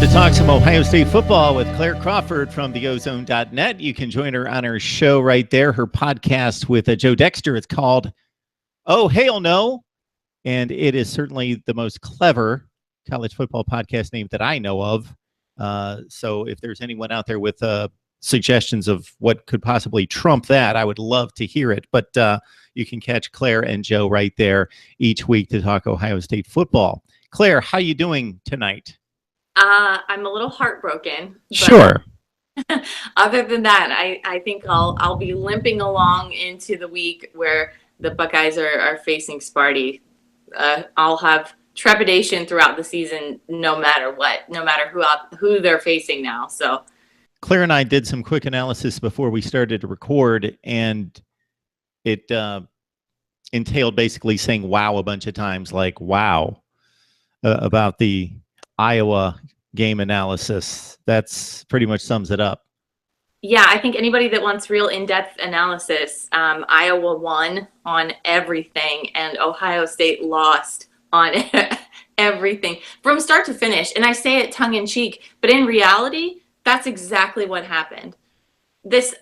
to talk some Ohio State football with Claire Crawford from theozone.net. You can join her on her show right there, her podcast with Joe Dexter. It's called Oh, Hail No, and it is certainly the most clever college football podcast name that I know of. So if there's anyone out there with suggestions of what could possibly trump that, I would love to hear it. But you can catch Claire and Joe right there each week to talk Ohio State football. Claire, how you doing tonight? I'm a little heartbroken. Sure. Other than that, I think I'll be limping along into the week where the Buckeyes are facing Sparty. I'll have trepidation throughout the season, no matter what, no matter who they're facing now. So, Claire and I did some quick analysis before we started to record, and it entailed basically saying "wow" a bunch of times, like "wow," about the Iowa game analysis. That's pretty much sums it up. Yeah, I think anybody that wants real in-depth analysis, Iowa won on everything and Ohio State lost on everything from start to finish. And I say it tongue-in-cheek, but in reality, that's exactly what happened. This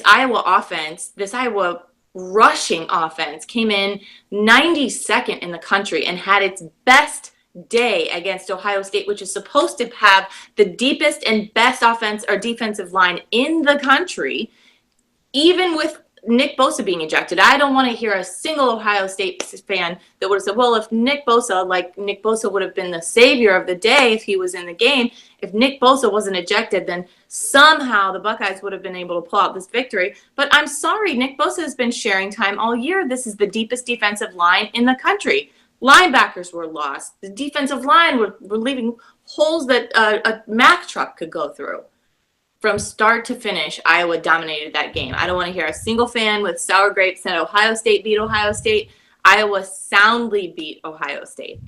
Iowa offense, this Iowa rushing offense came in 92nd in the country and had its best day against Ohio State, which is supposed to have the deepest and best offense or defensive line in the country, even with Nick Bosa being ejected. I don't want to hear a single Ohio State fan that would have said, well, if Nick Bosa would have been the savior of the day if he was in the game, if Nick Bosa wasn't ejected, then somehow the Buckeyes would have been able to pull out this victory. But I'm sorry, Nick Bosa has been sharing time all year. This is the deepest defensive line in the country. Linebackers were lost. The defensive line were leaving holes that a Mack truck could go through. From start to finish, Iowa dominated that game. I don't want to hear a single fan with sour grapes that Ohio State beat Ohio State. Iowa soundly beat Ohio State.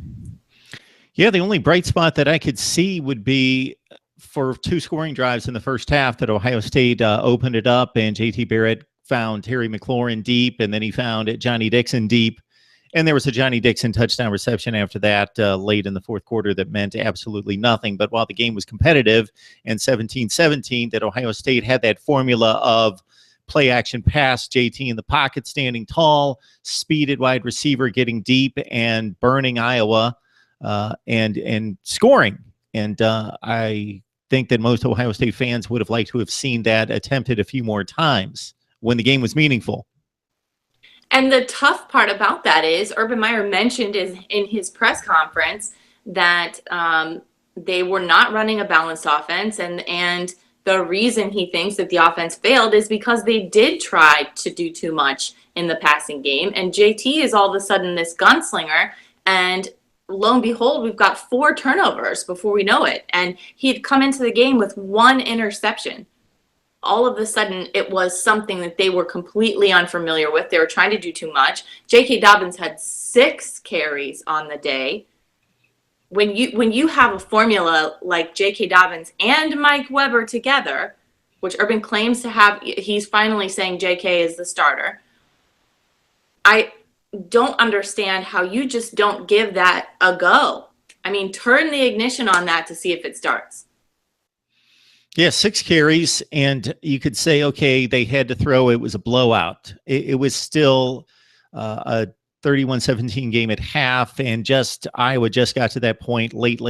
Yeah, the only bright spot that I could see would be for two scoring drives in the first half that Ohio State opened it up, and J.T. Barrett found Terry McLaurin deep, and then he found Johnny Dixon deep. And there was a Johnny Dixon touchdown reception after that late in the fourth quarter that meant absolutely nothing. But while the game was competitive and 17-17, that Ohio State had that formula of play action pass, JT in the pocket standing tall, speed at wide receiver getting deep and burning Iowa and scoring. And I think that most Ohio State fans would have liked to have seen that attempted a few more times when the game was meaningful. And the tough part about that is Urban Meyer mentioned in his press conference that they were not running a balanced offense. And the reason he thinks that the offense failed is because they did try to do too much in the passing game. And JT is all of a sudden this gunslinger. And lo and behold, we've got 4 turnovers before we know it. And he had come into the game with 1 interception. All of a sudden, it was something that they were completely unfamiliar with. They were trying to do too much. J.K. Dobbins had 6 carries on the day. When you have a formula like J.K. Dobbins and Mike Weber together, which Urban claims to have, he's finally saying J.K. is the starter. I don't understand how you just don't give that a go. I mean, turn the ignition on that to see if it starts. Yeah, 6 carries, and you could say, okay, they had to throw. It was a blowout. It was still a 31-17 game at half, and Iowa just got to that point late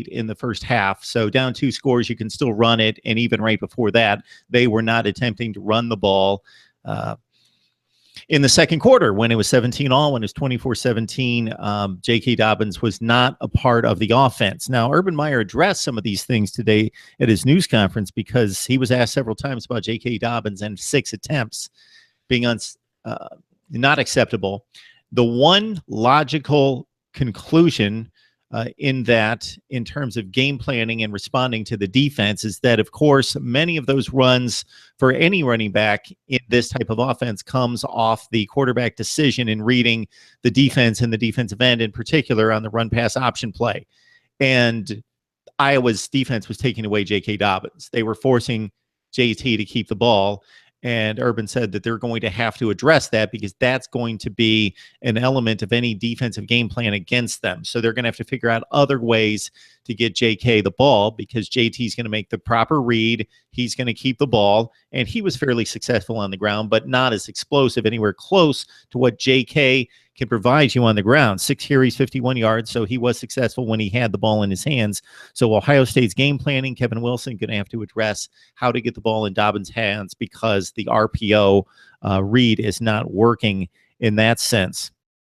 in the first half. So down 2 scores, you can still run it, and even right before that, they were not attempting to run the ball. In the second quarter, when it was 17-all, when it was 24-17, J.K. Dobbins was not a part of the offense. Now, Urban Meyer addressed some of these things today at his news conference because he was asked several times about J.K. Dobbins and 6 attempts being not acceptable. The one logical conclusion in terms of game planning and responding to the defense is that, of course, many of those runs for any running back in this type of offense comes off the quarterback decision in reading the defense and the defensive end in particular on the run pass option play. And Iowa's defense was taking away J.K. Dobbins. They were forcing JT to keep the ball. And Urban said that they're going to have to address that because that's going to be an element of any defensive game plan against them. So they're going to have to figure out other ways to get JK the ball, because JT is going to make the proper read. He's going to keep the ball. And he was fairly successful on the ground, but not as explosive, anywhere close to what JK can provide you on the ground. 6 carries, 51 yards. So he was successful when he had the ball in his hands. So Ohio State's game planning, Kevin Wilson going to have to address how to get the ball in Dobbins' hands, because the RPO read is not working in that sense.